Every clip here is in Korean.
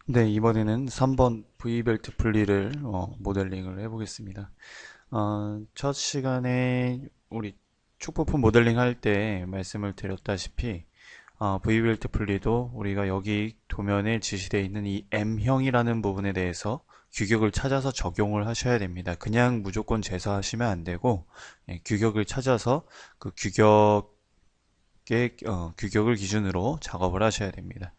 네, 이번에는 3번 V벨트 분리를 모델링을 해보겠습니다. 첫 시간에 우리 축부품 모델링 할 때 말씀을 드렸다시피 V벨트 분리도 우리가 여기 도면에 지시되어 있는 이 M형이라는 부분에 대해서 규격을 찾아서 적용을 하셔야 됩니다. 그냥 무조건 제사하시면 안 되고 규격을 찾아서 그 규격을 기준으로 작업을 하셔야 됩니다.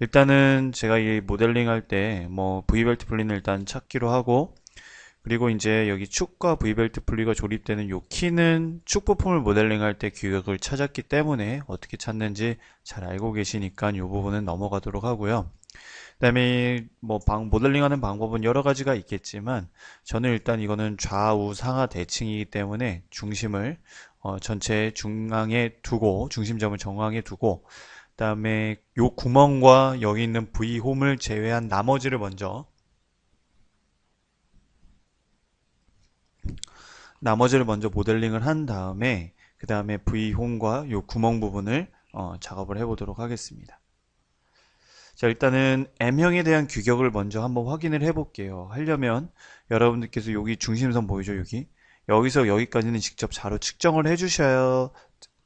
일단은 제가 이 모델링 할 때 뭐 V벨트 분리는 일단 찾기로 하고, 그리고 이제 여기 축과 V벨트 분리가 조립되는 요 키는 축 부품을 모델링 할 때 규격을 찾았기 때문에 어떻게 찾는지 잘 알고 계시니까 요 부분은 넘어가도록 하고요. 그다음에 뭐 모델링하는 방법은 여러 가지가 있겠지만 저는 일단 이거는 좌우 상하 대칭이기 때문에 중심을 전체 중앙에 두고, 중심점을 정황에 두고, 그다음에 요 구멍과 여기 있는 V홈을 제외한 나머지를 먼저 모델링을 한 다음에 그 다음에 V홈과 요 구멍 부분을 작업을 해보도록 하겠습니다. 자, 일단은 M형에 대한 규격을 먼저 한번 확인을 해볼게요. 하려면 여러분들께서 여기 중심선 보이죠? 여기서 여기까지는 직접 자로 측정을 해주셔야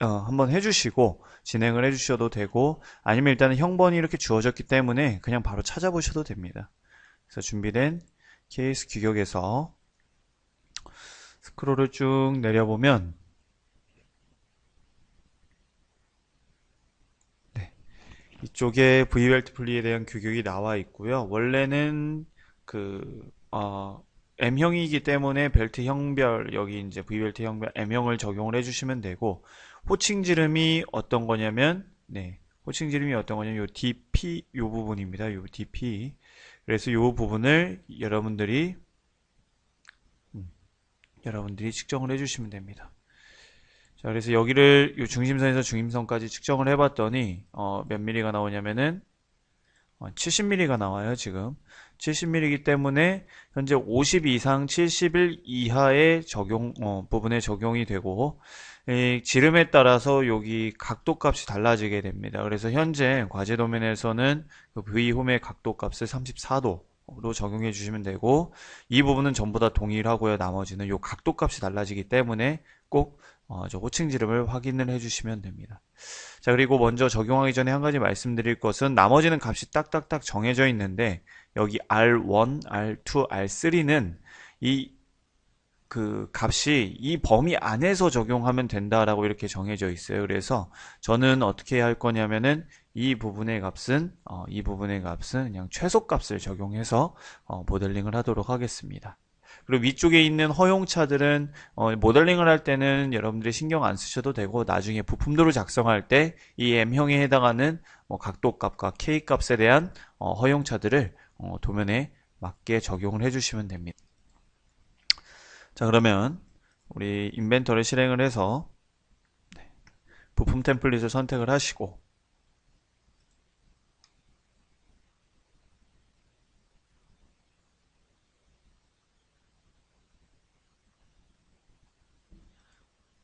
한번 해주시고 진행을 해주셔도 되고, 아니면 일단은 형번이 이렇게 주어졌기 때문에 그냥 바로 찾아보셔도 됩니다. 그래서 준비된 케이스 규격에서 스크롤을 쭉 내려보면 네, 이쪽에 V벨트 분리에 대한 규격이 나와 있고요. 원래는 그 M형이기 때문에 벨트 형별, 여기 이제 V벨트 형별 M형을 적용을 해주시면 되고, 호칭 지름이 어떤 거냐면 호칭 지름이 어떤 거냐면 요 DP 요 부분입니다. 요 DP. 그래서 요 부분을 여러분들이 측정을 해주시면 됩니다. 자, 그래서 여기를 요 중심선에서 중심선까지 측정을 해봤더니 몇 미리가 나오냐면은 70mm가 나와요, 지금. 70mm이기 때문에 현재 50 이상 71 이하의 부분에 적용이 되고, 이 지름에 따라서 여기 각도 값이 달라지게 됩니다. 그래서 현재 과제 도면에서는 그 V홈의 각도 값을 34도로 적용해 주시면 되고, 이 부분은 전부 다 동일하고요. 나머지는 요 각도 값이 달라지기 때문에 꼭 저 호칭 지름을 확인을 해 주시면 됩니다. 자, 그리고 먼저 적용하기 전에 한 가지 말씀드릴 것은, 나머지는 값이 딱딱딱 정해져 있는데 여기 R1, R2, R3는 이 값이 이 범위 안에서 적용하면 된다라고 이렇게 정해져 있어요. 그래서 저는 어떻게 해야 할 거냐면은 이 부분의 값은 그냥 최소값을 적용해서 모델링을 하도록 하겠습니다. 그리고 위쪽에 있는 허용차들은 모델링을 할 때는 여러분들이 신경 안 쓰셔도 되고, 나중에 부품도를 작성할 때 이 M형에 해당하는 각도 값과 K 값에 대한 허용차들을 도면에 맞게 적용을 해주시면 됩니다. 자, 그러면 우리 인벤터를 실행을 해서 부품 템플릿을 선택을 하시고,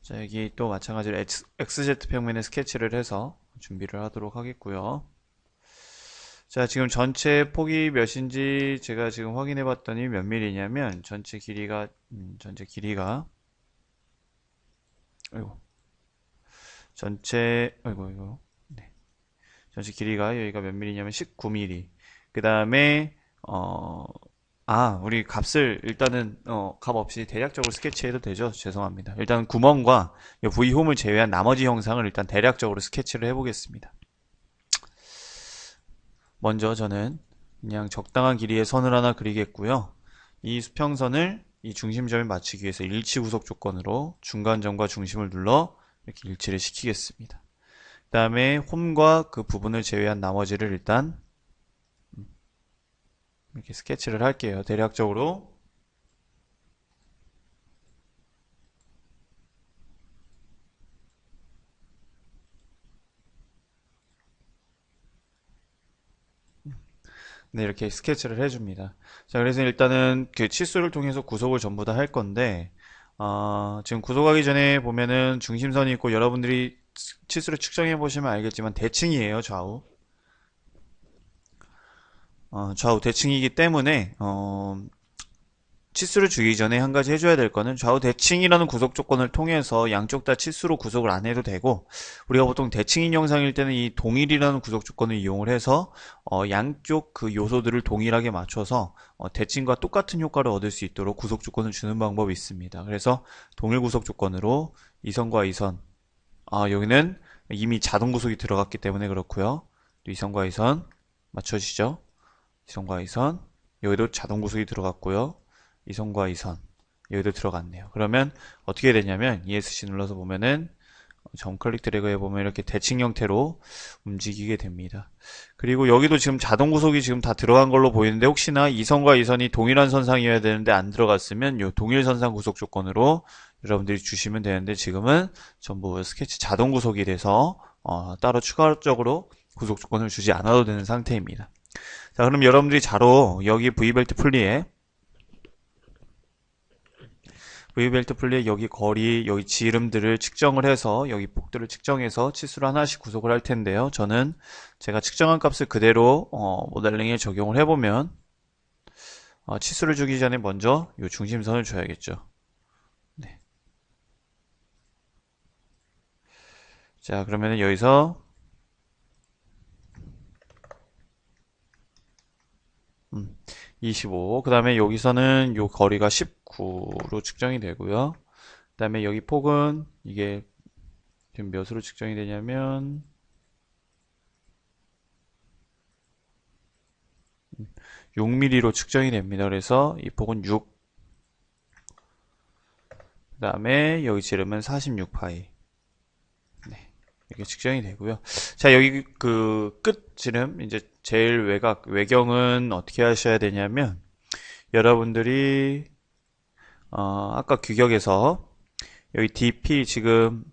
자, 여기 또 마찬가지로 XZ 평면에 스케치를 해서 준비를 하도록 하겠고요. 자, 지금 전체 폭이 몇인지 제가 지금 확인해 봤더니 몇 밀리냐면 아이고, 아이고, 네. 전체 길이가 여기가 몇 밀리냐면 19mm. 그 다음에 우리 값을 일단은 값 없이 대략적으로 스케치해도 되죠? 죄송합니다. 일단 구멍과 V홈을 제외한 나머지 형상을 일단 대략적으로 스케치를 해보겠습니다. 먼저 저는 그냥 적당한 길이의 선을 하나 그리겠고요. 이 수평선을 이 중심점에 맞추기 위해서 일치 구속 조건으로 중간점과 중심을 눌러 이렇게 일치를 시키겠습니다. 그 다음에 홈과 그 부분을 제외한 나머지를 일단 이렇게 스케치를 할게요. 대략적으로. 네, 이렇게 스케치를 해줍니다. 자, 그래서 일단은 그 치수를 통해서 구속을 전부 다 할 건데, 지금 구속하기 전에 보면은 중심선이 있고, 여러분들이 치수를 측정해 보시면 알겠지만 대칭이에요, 좌우. 좌우 대칭이기 때문에 치수를 주기 전에 한 가지 해줘야 될 거는 좌우 대칭이라는 구속 조건을 통해서 양쪽 다 치수로 구속을 안 해도 되고, 우리가 보통 대칭인 영상일 때는 이 동일이라는 구속 조건을 이용을 해서 양쪽 그 요소들을 동일하게 맞춰서 대칭과 똑같은 효과를 얻을 수 있도록 구속 조건을 주는 방법이 있습니다. 그래서 동일 구속 조건으로 이선과 이선, 여기는 이미 자동 구속이 들어갔기 때문에 그렇고요. 또 이선과 이선 맞춰지죠? 이선과 이선, 여기도 자동 구속이 들어갔고요. 이선과 이선, 여기도 들어갔네요. 그러면 어떻게 되냐면 ESC 눌러서 보면은 점클릭 드래그 해보면 이렇게 대칭 형태로 움직이게 됩니다. 그리고 여기도 지금 자동 구속이 지금 다 들어간 걸로 보이는데, 혹시나 이선과 이선이 동일한 선상이어야 되는데 안 들어갔으면 이 동일 선상 구속 조건으로 여러분들이 주시면 되는데, 지금은 전부 스케치 자동 구속이 돼서 따로 추가적으로 구속 조건을 주지 않아도 되는 상태입니다. 자, 그럼 여러분들이 자로 여기 V벨트 풀리에 여기 거리, 여기 지름들을 측정을 해서 여기 폭들을 측정해서 치수를 하나씩 구속을 할 텐데요. 저는 제가 측정한 값을 그대로 모델링에 적용을 해보면 치수를 주기 전에 먼저 이 중심선을 줘야겠죠. 네. 자, 그러면은 여기서 25, 그 다음에 여기서는 요 거리가 19로 측정이 되고요. 그 다음에 여기 폭은 이게 지금 몇으로 측정이 되냐면 6mm로 측정이 됩니다. 그래서 이 폭은 6, 그 다음에 여기 지름은 46파이. 네, 이렇게 측정이 되고요. 자, 여기 그 끝 지름, 이제 제일 외경은 어떻게 하셔야 되냐면, 여러분들이 아까 규격에서 여기 DP 지금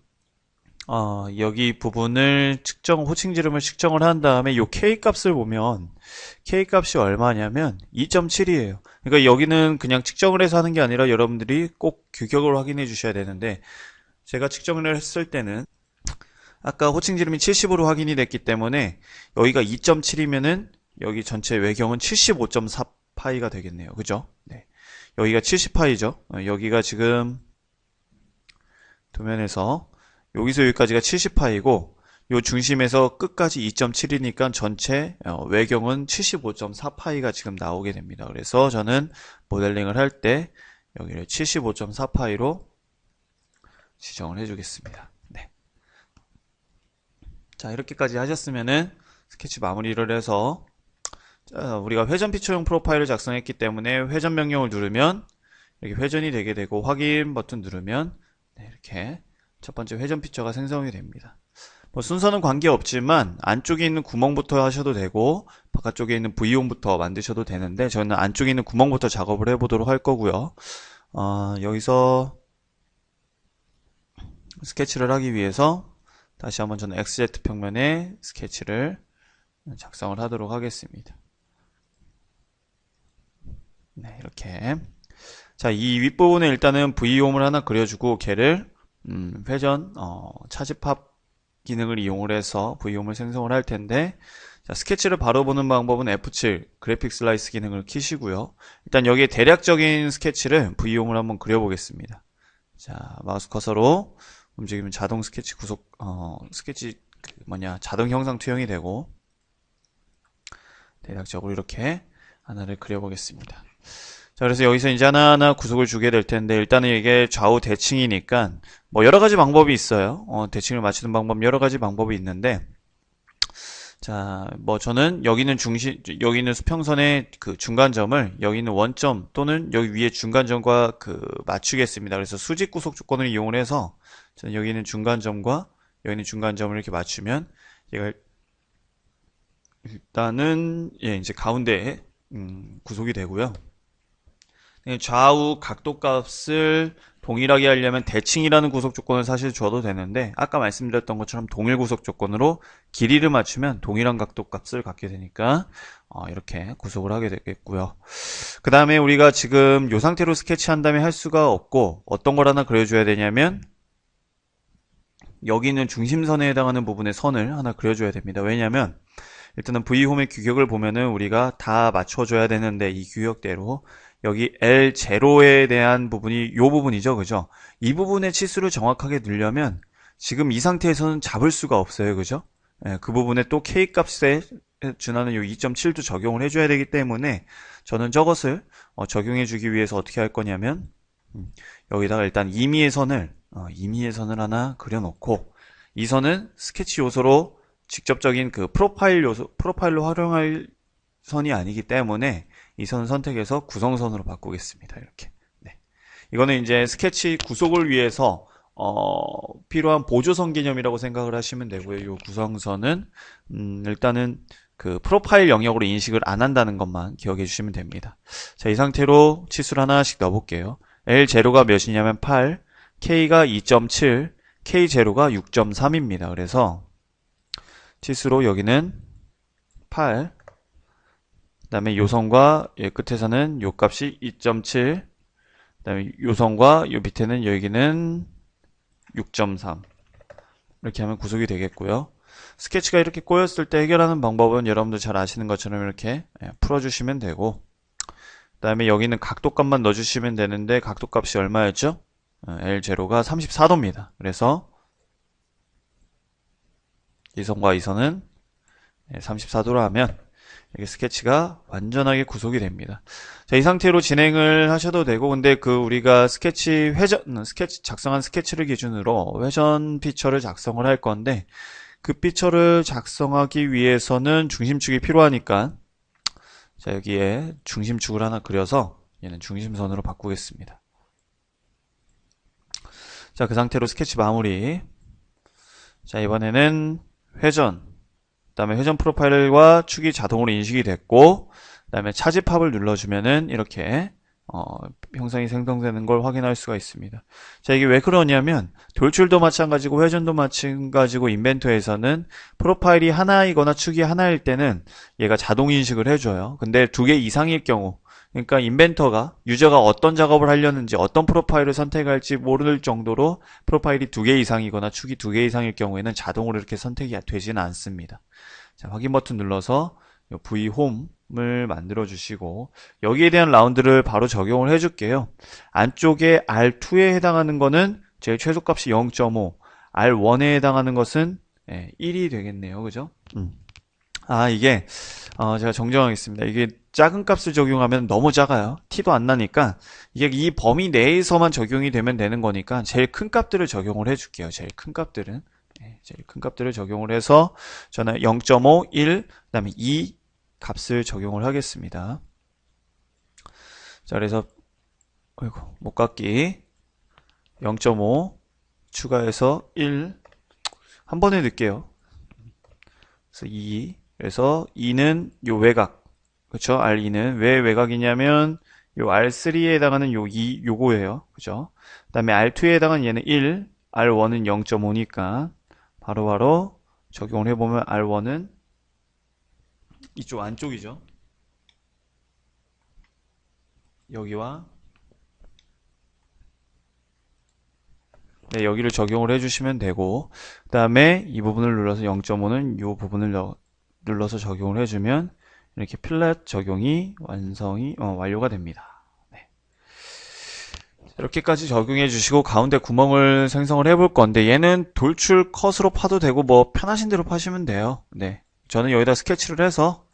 여기 부분을 호칭 지름을 측정을 한 다음에 요 K 값을 보면 K 값이 얼마냐면 2.7이에요. 그러니까 여기는 그냥 측정을 해서 하는 게 아니라 여러분들이 꼭 규격을 확인해 주셔야 되는데, 제가 측정을 했을 때는 아까 호칭 지름이 70으로 확인이 됐기 때문에 여기가 2.7이면은 여기 전체 외경은 75.4파이가 되겠네요. 그죠? 네. 여기가 70파이죠. 여기가 지금 도면에서 여기서 여기까지가 70파이고, 요 중심에서 끝까지 2.7이니까 전체 외경은 75.4파이가 지금 나오게 됩니다. 그래서 저는 모델링을 할 때 여기를 75.4파이로 지정을 해주겠습니다. 네. 자, 이렇게까지 하셨으면은 스케치 마무리를 해서, 자, 우리가 회전 피처용 프로파일을 작성했기 때문에 회전 명령을 누르면 이렇게 회전이 되게 되고, 확인 버튼 누르면 네, 이렇게 첫 번째 회전 피처가 생성이 됩니다. 뭐 순서는 관계없지만 안쪽에 있는 구멍부터 하셔도 되고 바깥쪽에 있는 V홈부터 만드셔도 되는데, 저는 안쪽에 있는 구멍부터 작업을 해보도록 할 거고요. 여기서 스케치를 하기 위해서 다시 한번 저는 XZ 평면에 스케치를 작성을 하도록 하겠습니다. 네, 이렇게. 자, 이 윗부분에 일단은 V홈을 하나 그려주고 걔를 회전 차집합 기능을 이용을 해서 V홈을 생성을 할 텐데, 자, 스케치를 바로 보는 방법은 F7 그래픽 슬라이스 기능을 키시고요. 일단 여기에 대략적인 스케치를 V홈을 한번 그려보겠습니다. 자, 마우스 커서로 움직이면 자동 스케치 스케치 자동 형상 투영이 되고, 대략적으로 이렇게 하나를 그려보겠습니다. 자, 그래서 여기서 이제 하나하나 구속을 주게 될 텐데, 일단은 이게 좌우 대칭이니까 뭐 여러 가지 방법이 있어요. 대칭을 맞추는 방법 여러 가지 방법이 있는데, 자, 뭐 저는 여기 있는 수평선의 그 중간점을 여기 있는 원점 또는 여기 위에 중간점과 맞추겠습니다. 그래서 수직 구속 조건을 이용을 해서 저는 여기 있는 중간점과 여기 있는 중간점을 이렇게 맞추면 얘가 일단은 이제 가운데에 구속이 되고요. 좌우 각도 값을 동일하게 하려면 대칭이라는 구속 조건을 사실 줘도 되는데, 아까 말씀드렸던 것처럼 동일 구속 조건으로 길이를 맞추면 동일한 각도 값을 갖게 되니까 이렇게 구속을 하게 되겠고요. 그 다음에 우리가 지금 이 상태로 스케치한 다음에 할 수가 없고, 어떤 걸 하나 그려줘야 되냐면 여기 있는 중심선에 해당하는 부분의 선을 하나 그려줘야 됩니다. 왜냐하면 일단은 V홈의 규격을 보면은 우리가 다 맞춰줘야 되는데 이 규격대로 여기 L0에 대한 부분이 요 부분이죠. 그죠? 이 부분의 치수를 정확하게 넣으려면 지금 이 상태에서는 잡을 수가 없어요. 그죠? 예, 그 부분에 또 K 값에 준하는 요 2.7도 적용을 해줘야 되기 때문에 저는 저것을 적용해주기 위해서 어떻게 할 거냐면 여기다가 일단 임의의 선을 하나 그려놓고 이 선은 스케치 요소로 직접적인 그 프로파일로 활용할 선이 아니기 때문에 이 선을 선택해서 구성선으로 바꾸겠습니다. 이렇게. 네. 이거는 이제 스케치 구속을 위해서 필요한 보조선 개념이라고 생각을 하시면 되고요. 이 구성선은 일단은 그 프로파일 영역으로 인식을 안 한다는 것만 기억해 주시면 됩니다. 자, 이 상태로 치수를 하나씩 넣어볼게요. L0가 몇이냐면 8, K가 2.7, K0가 6.3입니다. 그래서 치수로 여기는 8, 그 다음에 요선과 끝에서는 요 값이 2.7, 그 다음에 요선과 요 밑에는 여기는 6.3 이렇게 하면 구속이 되겠고요. 스케치가 이렇게 꼬였을 때 해결하는 방법은 여러분들 잘 아시는 것처럼 이렇게 풀어주시면 되고 그 다음에 여기는 각도값만 넣어주시면 되는데 각도값이 얼마였죠? L0가 34도입니다. 그래서 이 선과 이 선은 34도로 하면 이렇게 스케치가 완전하게 구속이 됩니다. 자, 이 상태로 진행을 하셔도 되고, 근데 우리가 스케치 작성한 스케치를 기준으로 회전 피처를 작성을 할 건데, 그 피처를 작성하기 위해서는 중심축이 필요하니까, 자, 여기에 중심축을 하나 그려서 얘는 중심선으로 바꾸겠습니다. 자, 그 상태로 스케치 마무리. 자, 이번에는 회전. 그 다음에 회전 프로파일과 축이 자동으로 인식이 됐고 그 다음에 차집합을 눌러주면은 이렇게 형상이 생성되는 걸 확인할 수가 있습니다. 자, 이게 왜 그러냐면 돌출도 마찬가지고 회전도 마찬가지고 인벤토에서는 프로파일이 하나이거나 축이 하나일 때는 얘가 자동 인식을 해줘요. 근데 두 개 이상일 경우 그러니까 인벤터가 유저가 어떤 작업을 하려는지 어떤 프로파일을 선택할지 모를 정도로 프로파일이 두 개 이상이거나 축이 두 개 이상일 경우에는 자동으로 이렇게 선택이 되지는 않습니다. 자, 확인 버튼 눌러서 V홈을 만들어 주시고 여기에 대한 라운드를 바로 적용을 해줄게요. 안쪽에 R2에 해당하는 거는 제일 최소값이 0.5, R1에 해당하는 것은 1이 되겠네요. 그죠? 이게 제가 정정하겠습니다. 이게 작은 값을 적용하면 너무 작아요. 티도 안 나니까 이게 이 범위 내에서만 적용이 되면 되는 거니까 제일 큰 값들을 적용을 해줄게요. 제일 큰 값들을 적용을 해서 저는 0.5, 1, 그 다음에 2 값을 적용을 하겠습니다. 자, 그래서 목깎기 0.5 추가해서 1 한 번에 넣을게요. 그래서 2 그래서 2는 요 외곽 그쵸? R2는 왜 외곽이냐면 요 R3에 해당하는 요 2 요거예요. 그죠? 그 다음에 R2에 해당하는 얘는 1 R1은 0.5니까 바로바로 적용을 해보면 R1은 이쪽 안쪽이죠. 여기와 여기를 적용을 해주시면 되고 그 다음에 이 부분을 눌러서 0.5는 이 부분을 눌러서 적용을 해주면 이렇게 플랫 적용이 완료가 됩니다. 네. 이렇게까지 적용해 주시고 가운데 구멍을 생성을 해볼 건데 얘는 돌출 컷으로 파도 되고 뭐 편하신 대로 파시면 돼요. 네. 저는 여기다 스케치를 해서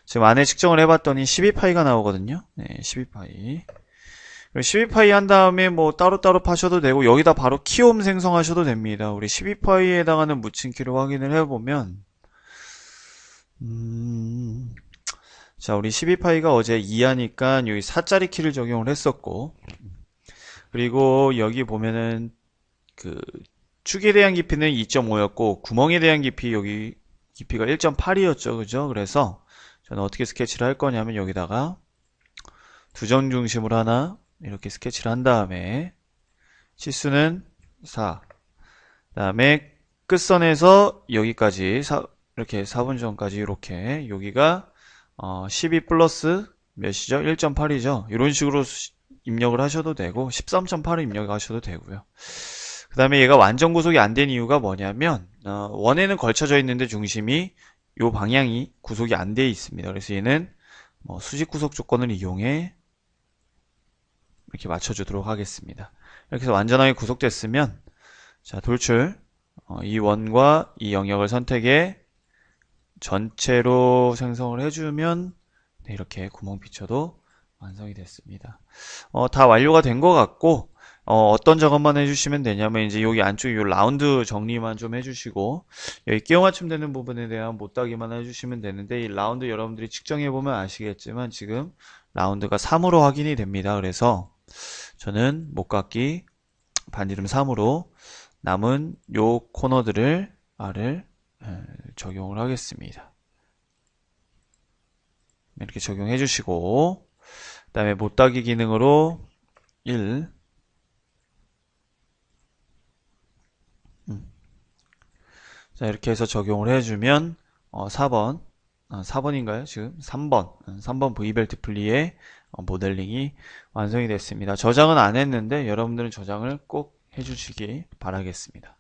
지금 안에 측정을 해봤더니 12파이가 나오거든요. 네, 12파이. 12파이 한 다음에 뭐 따로따로 파셔도 되고 여기다 바로 키홈 생성하셔도 됩니다. 우리 12파이에 해당하는 묻힌키를 확인을 해보면 자, 우리 12파이가 어제 2하니까 여기 4짜리 키를 적용을 했었고 그리고 여기 보면은 그 축에 대한 깊이는 2.5였고 구멍에 대한 깊이 여기 깊이가 1.8이었죠. 그죠? 그래서 저는 어떻게 스케치를 할 거냐면 여기다가 두 점 중심으로 하나 이렇게 스케치를 한 다음에 치수는 4 그 다음에 끝선에서 여기까지 이렇게 4분점까지 이렇게 여기가 12 플러스 몇이죠? 1.8이죠. 이런 식으로 입력을 하셔도 되고 13.8을 입력하셔도 되고요. 그 다음에 얘가 완전 구속이 안 된 이유가 뭐냐면 원에는 걸쳐져 있는데 중심이 요 방향이 구속이 안 돼 있습니다. 그래서 얘는 수직 구속 조건을 이용해 이렇게 맞춰주도록 하겠습니다. 이렇게 해서 완전하게 구속됐으면 자, 돌출 이 원과 이 영역을 선택해 전체로 생성을 해주면 네, 이렇게 구멍 피처도 완성이 됐습니다. 다 완료가 된 것 같고 어떤 작업만 해주시면 되냐면 이제 여기 안쪽에 요 라운드 정리만 좀 해주시고 여기 끼워 맞춤되는 부분에 대한 못따기만 해주시면 되는데 이 라운드 여러분들이 측정해 보면 아시겠지만 지금 라운드가 3으로 확인이 됩니다. 그래서 저는 못깎기 반지름 3으로 남은 요 코너들을 R을 적용을 하겠습니다. 이렇게 적용해 주시고 그 다음에 못따기 기능으로 1 자, 이렇게 해서 적용을 해주면 4번 4번인가요? 지금 3번 V벨트 분리의 모델링이 완성이 됐습니다. 저장은 안 했는데 여러분들은 저장을 꼭 해주시기 바라겠습니다.